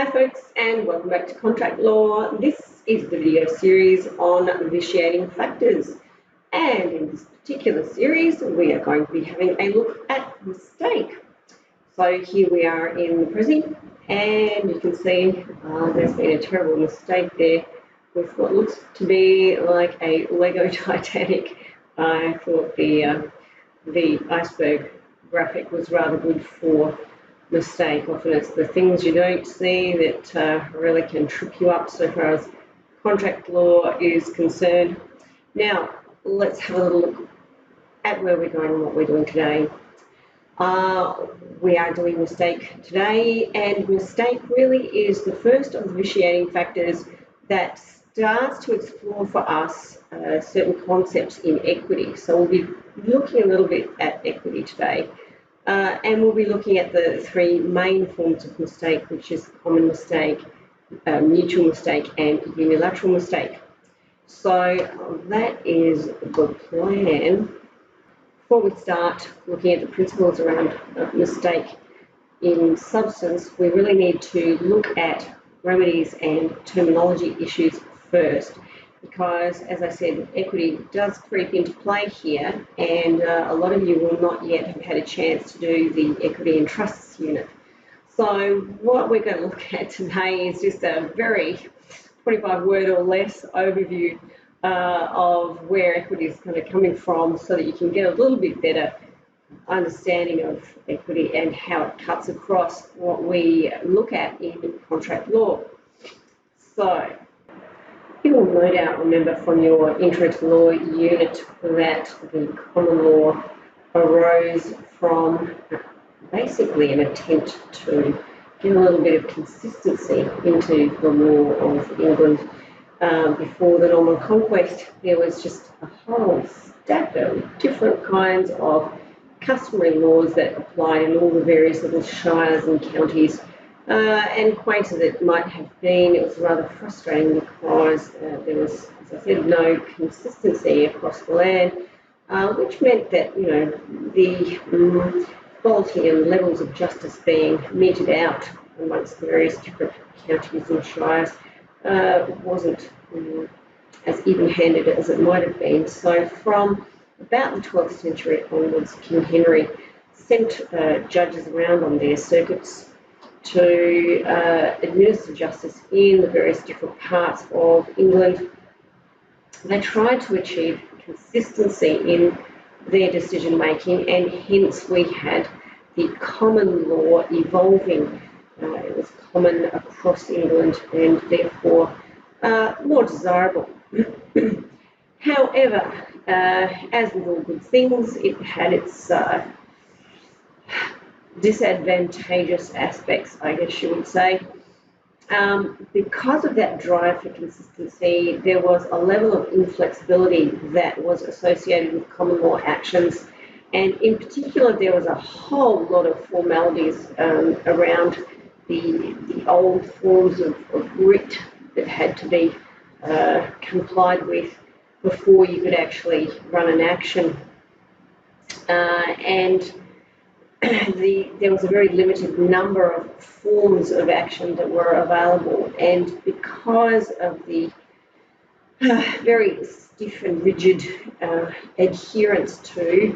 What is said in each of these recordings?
Hi folks, and welcome back to Contract Law. This is the video series on vitiating factors, and in this particular series we are going to be having a look at mistake. So here we are in the present, and you can see there's been a terrible mistake there with what looks to be like a Lego Titanic. I thought the iceberg graphic was rather good for mistake. Often it's the things you don't see that really can trip you up so far as contract law is concerned. Now, let's have a little look at where we're going and what we're doing today. We are doing mistake today, and mistake really is the first of the vitiating factors that starts to explore for us certain concepts in equity. So we'll be looking a little bit at equity today. And we'll be looking at the three main forms of mistake, which is common mistake, mutual mistake, and unilateral mistake. So that is the plan. Before we start looking at the principles around mistake in substance, we really need to look at remedies and terminology issues first, because, as I said, equity does creep into play here, and a lot of you will not yet have had a chance to do the equity and trusts unit. So what we're going to look at today is just a very 25-word or less overview of where equity is kind of coming from, so that you can get a little bit better understanding of equity and how it cuts across what we look at in contract law. So you will no doubt remember from your Intro to Law unit that the common law arose from basically an attempt to get a little bit of consistency into the law of England. Before the Norman Conquest, there was just a whole stack of different kinds of customary laws that applied in all the various little shires and counties. And quaint as it might have been, it was rather frustrating because there was, as I said, no consistency across the land, which meant that, you know, the quality and levels of justice being meted out amongst the various different counties and shires wasn't as even-handed as it might have been. So from about the 12th century onwards, King Henry sent judges around on their circuits to administer justice in the various different parts of England. They tried to achieve consistency in their decision making, and hence we had the common law evolving. It was common across England and therefore more desirable. However, as with all good things, it had its disadvantageous aspects, I guess you would say. Because of that drive for consistency, there was a level of inflexibility that was associated with common law actions, and in particular there was a whole lot of formalities around the old forms of writ that had to be complied with before you could actually run an action, and there was a very limited number of forms of action that were available, and because of the very stiff and rigid adherence to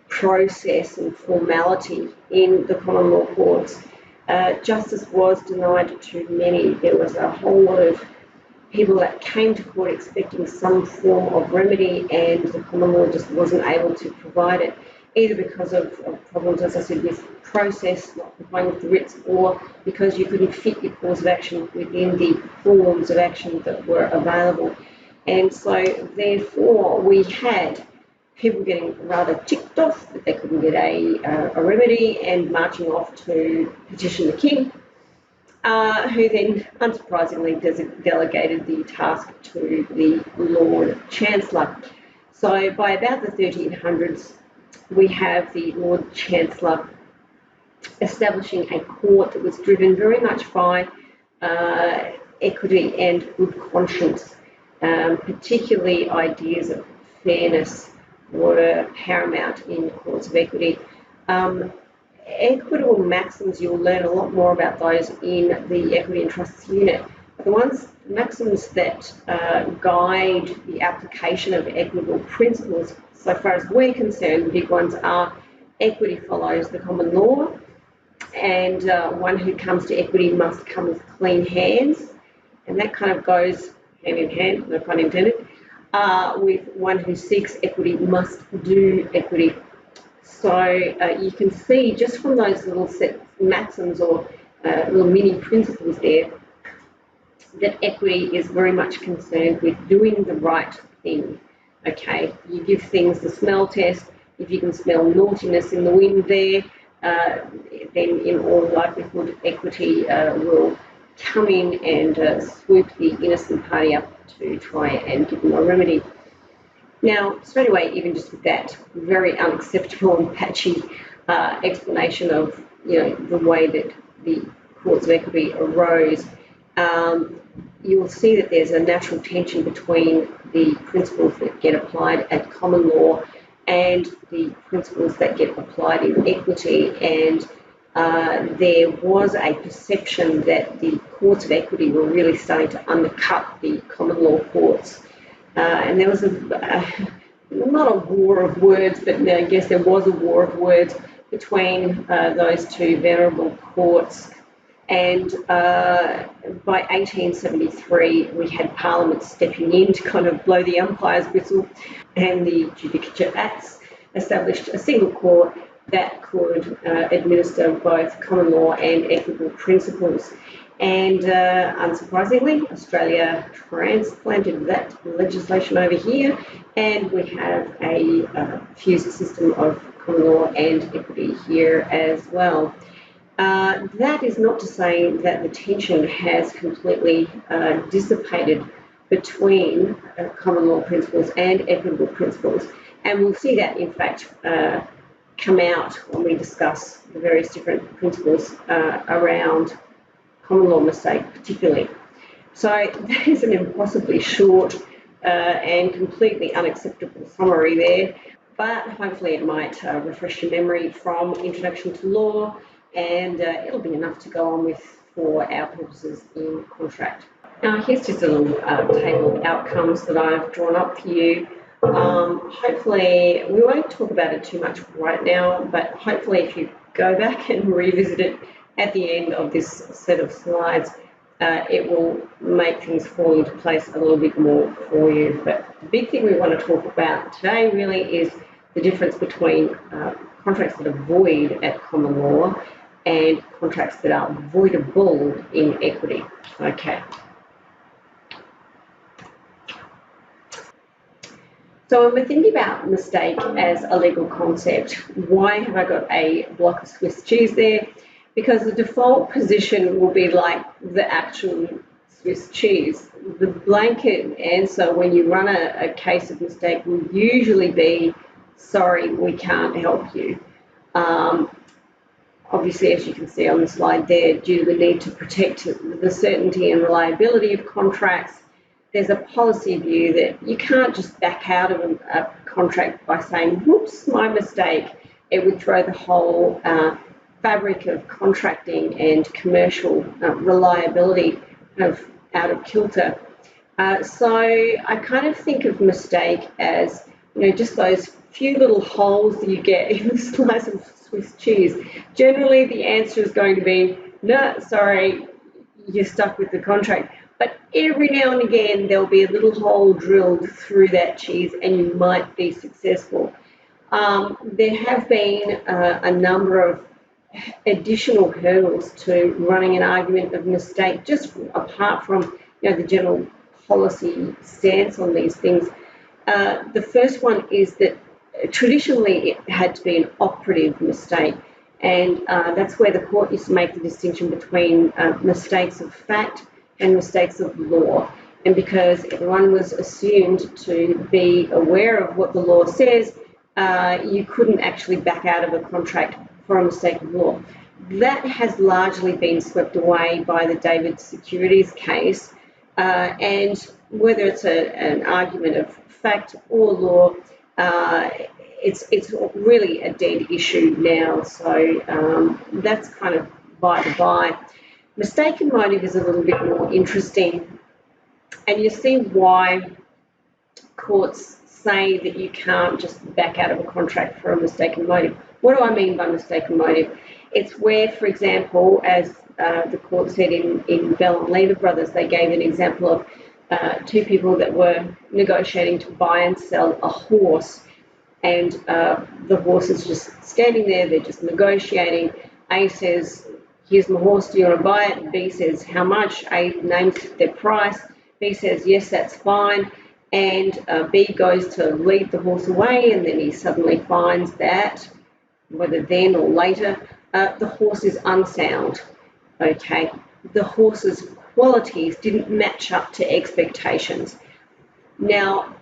process and formality in the common law courts, justice was denied to many. There was a whole lot of people that came to court expecting some form of remedy, and the common law just wasn't able to provide it, either because of problems, as I said, with process, not complying with the writs, or because you couldn't fit your cause of action within the forms of action that were available. And so, therefore, we had people getting rather ticked off that they couldn't get a remedy and marching off to petition the king, who then, unsurprisingly, delegated the task to the Lord Chancellor. So, by about the 1300s, we have the Lord Chancellor establishing a court that was driven very much by equity and good conscience. Particularly ideas of fairness were paramount in courts of equity. equitable maxims, you'll learn a lot more about those in the equity and trusts unit. But the maxims that guide the application of equitable principles, so far as we're concerned, the big ones are equity follows the common law, and one who comes to equity must come with clean hands, and that kind of goes hand in hand, no pun intended, with one who seeks equity must do equity. So you can see just from those little maxims or little mini principles there that equity is very much concerned with doing the right thing. Okay, you give things the smell test. If you can smell naughtiness in the wind there, then in all likelihood equity will come in and swoop the innocent party up to try and give them a remedy. Now, straight away, even just with that very unacceptable and patchy explanation of, the way that the courts of equity arose, you'll see that there's a natural tension between the principles that get applied at common law and the principles that get applied in equity, and there was a perception that the courts of equity were really starting to undercut the common law courts. And there was not a war of words, but I guess there was a war of words between those two venerable courts. And by 1873, we had Parliament stepping in to kind of blow the umpire's whistle, and the Judicature Acts established a single court that could administer both common law and equitable principles. And unsurprisingly, Australia transplanted that legislation over here, and we have a fused system of common law and equity here as well. That is not to say that the tension has completely dissipated between common law principles and equitable principles, and we'll see that in fact come out when we discuss the various different principles around common law mistake particularly. So that is an impossibly short and completely unacceptable summary there, but hopefully it might refresh your memory from Introduction to Law, and it'll be enough to go on with for our purposes in contract. Now here's just a little table of outcomes that I've drawn up for you. Hopefully, we won't talk about it too much right now, but hopefully if you go back and revisit it at the end of this set of slides, it will make things fall into place a little bit more for you. But the big thing we want to talk about today really is the difference between contracts that are void at common law and contracts that are voidable in equity. Okay. So when we're thinking about mistake as a legal concept, why have I got a block of Swiss cheese there? Because the default position will be like the actual Swiss cheese. The blanket answer when you run a case of mistake will usually be, sorry, we can't help you. Obviously, as you can see on the slide there, due to the need to protect the certainty and reliability of contracts, there's a policy view that you can't just back out of a contract by saying, whoops, my mistake. It would throw the whole fabric of contracting and commercial reliability out of kilter. So I kind of think of mistake as, just those few little holes that you get in the slice of Swiss cheese. Generally, the answer is going to be, no, sorry, you're stuck with the contract. But every now and again, there'll be a little hole drilled through that cheese and you might be successful. There have been a number of additional hurdles to running an argument of mistake, just apart from the general policy stance on these things. The first one is that traditionally it had to be an operative mistake, and that's where the court used to make the distinction between mistakes of fact and mistakes of law. And because everyone was assumed to be aware of what the law says, you couldn't actually back out of a contract for a mistake of law. That has largely been swept away by the David Securities case, and whether it's an argument of fact or law, it's really a dead issue now. So that's kind of by the by. Mistaken motive is a little bit more interesting, and you see why courts say that you can't just back out of a contract for a mistaken motive. What do I mean by mistaken motive? It's where, for example, as the court said in Bell and Lever Brothers, they gave an example of two people that were negotiating to buy and sell a horse, and the horse is just standing there, they're just negotiating. A says, here's my horse, do you want to buy it? B says, how much? A names their price. B says, yes, that's fine. And B goes to lead the horse away, and then he suddenly finds that, whether then or later, the horse is unsound. Okay, the horse's qualities didn't match up to expectations. Now,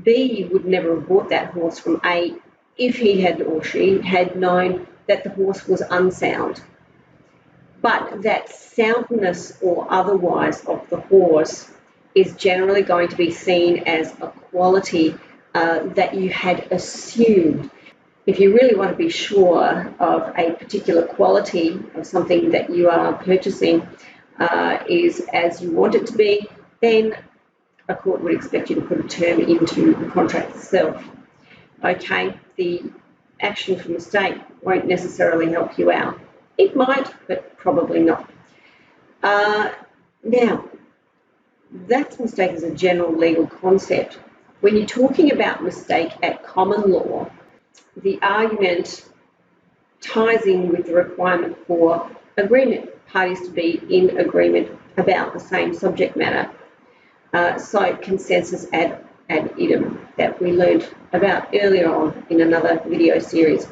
B would never have bought that horse from A if he had or she had known that the horse was unsound. But that soundness or otherwise of the horse is generally going to be seen as a quality that you had assumed. If you really want to be sure of a particular quality of something that you are purchasing is as you want it to be, then a court would expect you to put a term into the contract itself. Okay, the action for mistake won't necessarily help you out. It might, but probably not. Now, that's mistake as a general legal concept. When you're talking about mistake at common law, the argument ties in with the requirement for agreement, parties to be in agreement about the same subject matter. So consensus ad idem that we learned about earlier on in another video series.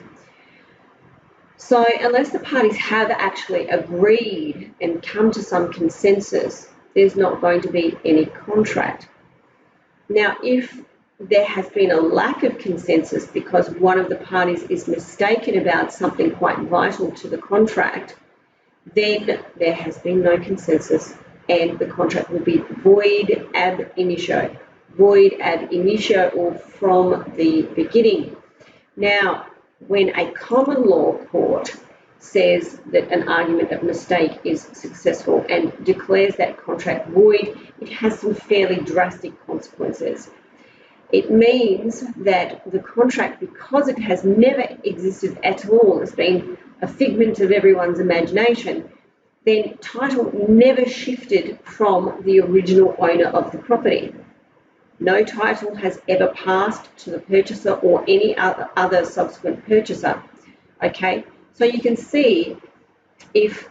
So unless the parties have actually agreed and come to some consensus, there's not going to be any contract. Now, if there has been a lack of consensus because one of the parties is mistaken about something quite vital to the contract, then there has been no consensus and the contract will be void ab initio. Void ab initio, or from the beginning. Now, when a common law court says that an argument of mistake is successful and declares that contract void, it has some fairly drastic consequences. It means that the contract, because it has never existed at all, it's been a figment of everyone's imagination, then title never shifted from the original owner of the property. No title has ever passed to the purchaser or any other subsequent purchaser. Okay, so you can see if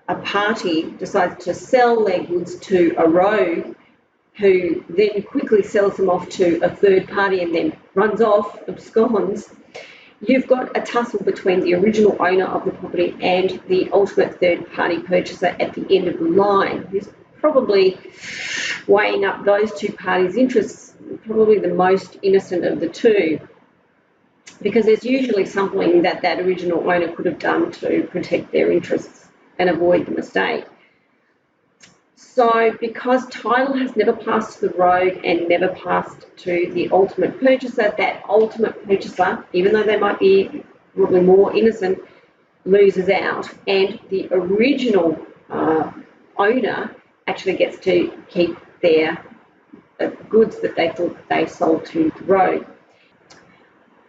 a party decides to sell their goods to a rogue who then quickly sells them off to a third party and then runs off, absconds, you've got a tussle between the original owner of the property and the ultimate third party purchaser at the end of the line, who's probably weighing up those two parties' interests, probably the most innocent of the two, because there's usually something that that original owner could have done to protect their interests and avoid the mistake. So because title has never passed to the rogue and never passed to the ultimate purchaser, that ultimate purchaser, even though they might be probably more innocent, loses out, and the original owner actually gets to keep their goods that they thought they sold to the rogue.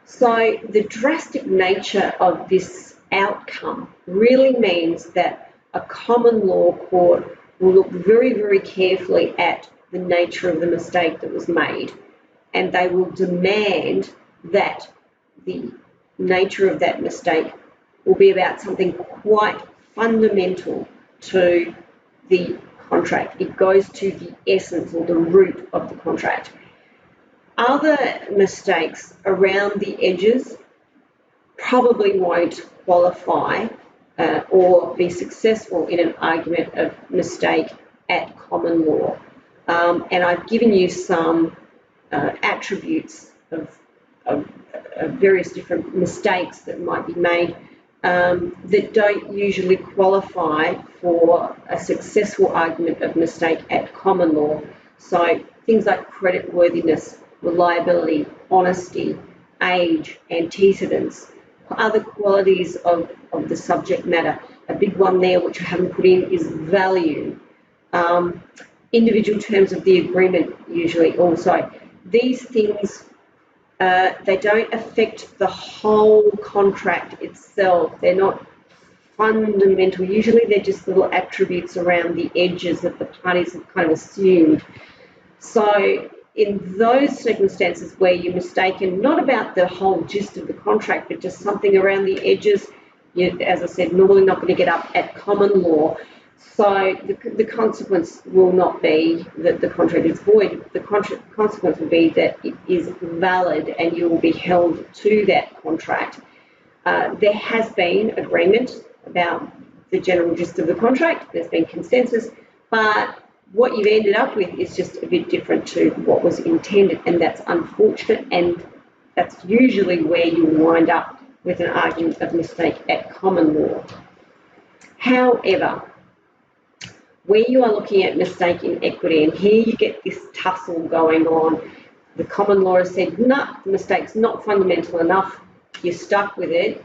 So the drastic nature of this outcome really means that a common law court will look very, very carefully at the nature of the mistake that was made, and they will demand that the nature of that mistake will be about something quite fundamental to the contract. It goes to the essence or the root of the contract. Other mistakes around the edges probably won't qualify or be successful in an argument of mistake at common law. And I've given you some attributes of various different mistakes that might be made that don't usually qualify for a successful argument of mistake at common law. So things like creditworthiness, reliability, honesty, age, antecedents, other qualities of the subject matter. A big one there, which I haven't put in, is value. Individual terms of the agreement, usually also. These things, they don't affect the whole contract itself. They're not fundamental. Usually they're just little attributes around the edges that the parties have kind of assumed. So in those circumstances where you're mistaken, not about the whole gist of the contract, but just something around the edges, you're, as I said, normally not going to get up at common law. So the consequence will not be that the contract is void. The consequence will be that it is valid and you will be held to that contract. There has been agreement about the general gist of the contract. There's been consensus, but what you've ended up with is just a bit different to what was intended, and that's unfortunate, and that's usually where you wind up with an argument of mistake at common law. However, where you are looking at mistake in equity, and here you get this tussle going on, the common law has said, no, the mistake's not fundamental enough, you're stuck with it.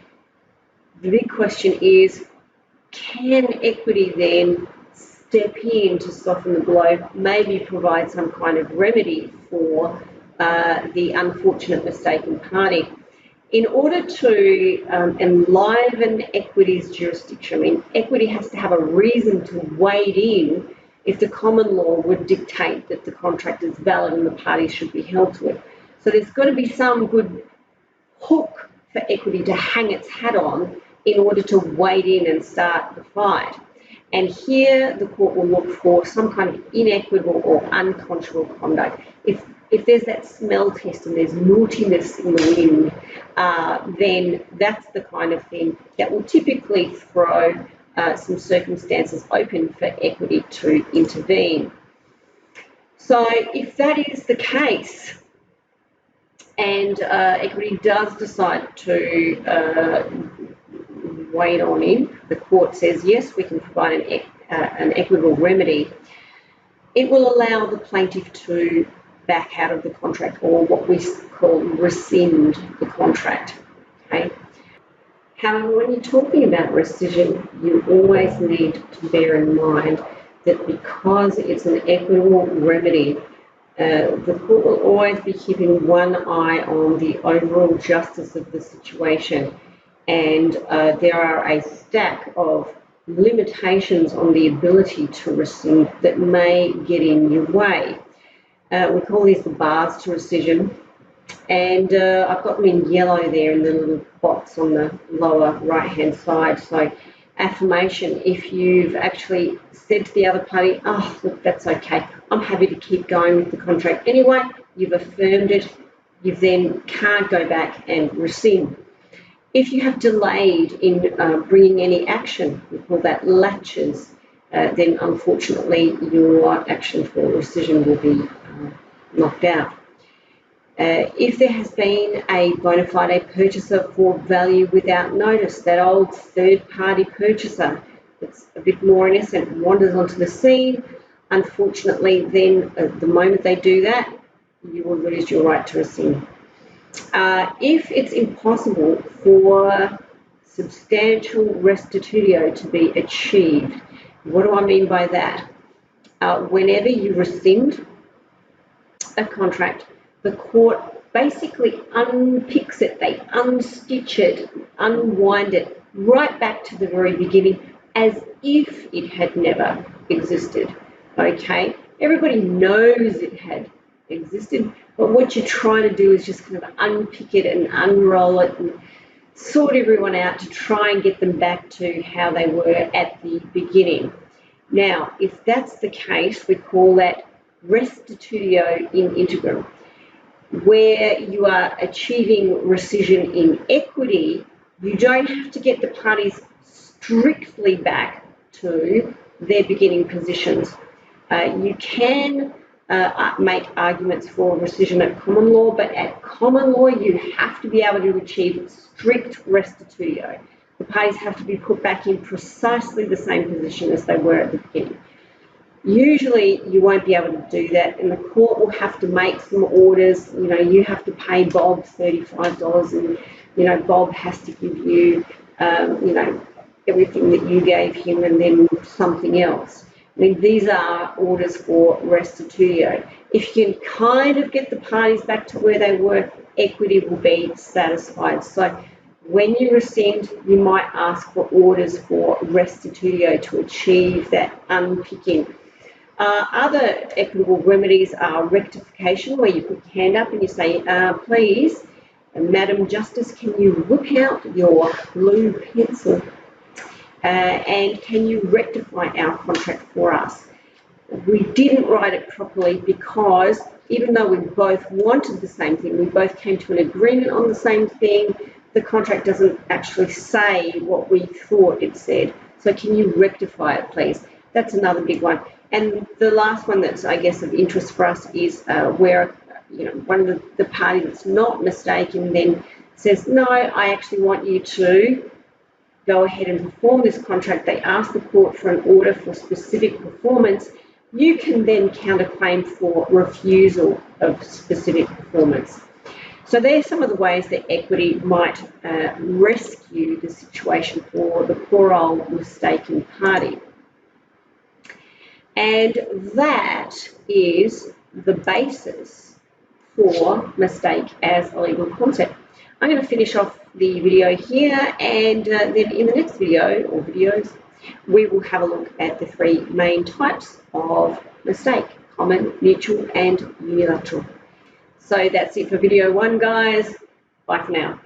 The big question is, can equity then step in to soften the blow, maybe provide some kind of remedy for the unfortunate mistaken party? In order to enliven equity's jurisdiction, I mean, equity has to have a reason to wade in if the common law would dictate that the contract is valid and the parties should be held to it. So there's got to be some good hook for equity to hang its hat on in order to wade in and start the fight. And here the court will look for some kind of inequitable or unconscionable conduct. If there's that smell test and there's naughtiness in the wind, then that's the kind of thing that will typically throw some circumstances open for equity to intervene. So if that is the case, and equity does decide to wade on in, the court says, yes, we can provide an equitable remedy, it will allow the plaintiff to back out of the contract, or what we call rescind the contract. Okay. However, when you're talking about rescission, you always need to bear in mind that because it's an equitable remedy, the court will always be keeping one eye on the overall justice of the situation, and there are a stack of limitations on the ability to rescind that may get in your way. We call these the bars to rescission, and I've got them in yellow there in the little box on the lower right-hand side. So affirmation, if you've actually said to the other party, oh, look, that's okay, I'm happy to keep going with the contract anyway, you've affirmed it, you then can't go back and rescind. If you have delayed in bringing any action, we call that latches, then unfortunately your action for rescission will be knocked out. If there has been a bona fide purchaser for value without notice, that old third-party purchaser that's a bit more innocent wanders onto the scene, unfortunately then the moment they do that, you will lose your right to rescind. If it's impossible for substantial restitutio to be achieved, what do I mean by that? Whenever you rescind a contract, the court basically unpicks it, they unstitch it, unwind it right back to the very beginning as if it had never existed. Okay, everybody knows it had existed, but what you're trying to do is just kind of unpick it and unroll it and sort everyone out to try and get them back to how they were at the beginning. Now, if that's the case, we call that restitutio in integrum. Where you are achieving rescission in equity, you don't have to get the parties strictly back to their beginning positions. You can make arguments for rescission at common law, but at common law you have to be able to achieve strict restitutio. The parties have to be put back in precisely the same position as they were at the beginning. Usually you won't be able to do that, and the court will have to make some orders. You know, you have to pay Bob $35, and you know, Bob has to give you, you know, everything that you gave him and then something else. I mean, these are orders for restitutio. If you can kind of get the parties back to where they were, equity will be satisfied. So when you rescind, you might ask for orders for restitutio to achieve that unpicking. Other equitable remedies are rectification, where you put your hand up and you say, please, Madam Justice, can you whip out your blue pencil and can you rectify our contract for us? We didn't write it properly because even though we both wanted the same thing, we both came to an agreement on the same thing, the contract doesn't actually say what we thought it said. So can you rectify it, please? That's another big one. And the last one that's, I guess, of interest for us is where, you know, one of the party that's not mistaken then says, no, I actually want you to go ahead and perform this contract. They ask the court for an order for specific performance. You can then counterclaim for refusal of specific performance. So there's some of the ways that equity might rescue the situation for the poor old mistaken party. And that is the basis for mistake as a legal concept. I'm going to finish off the video here, and then in the next video, or videos, we will have a look at the three main types of mistake: common, mutual, and unilateral. So that's it for video 1, guys. Bye for now.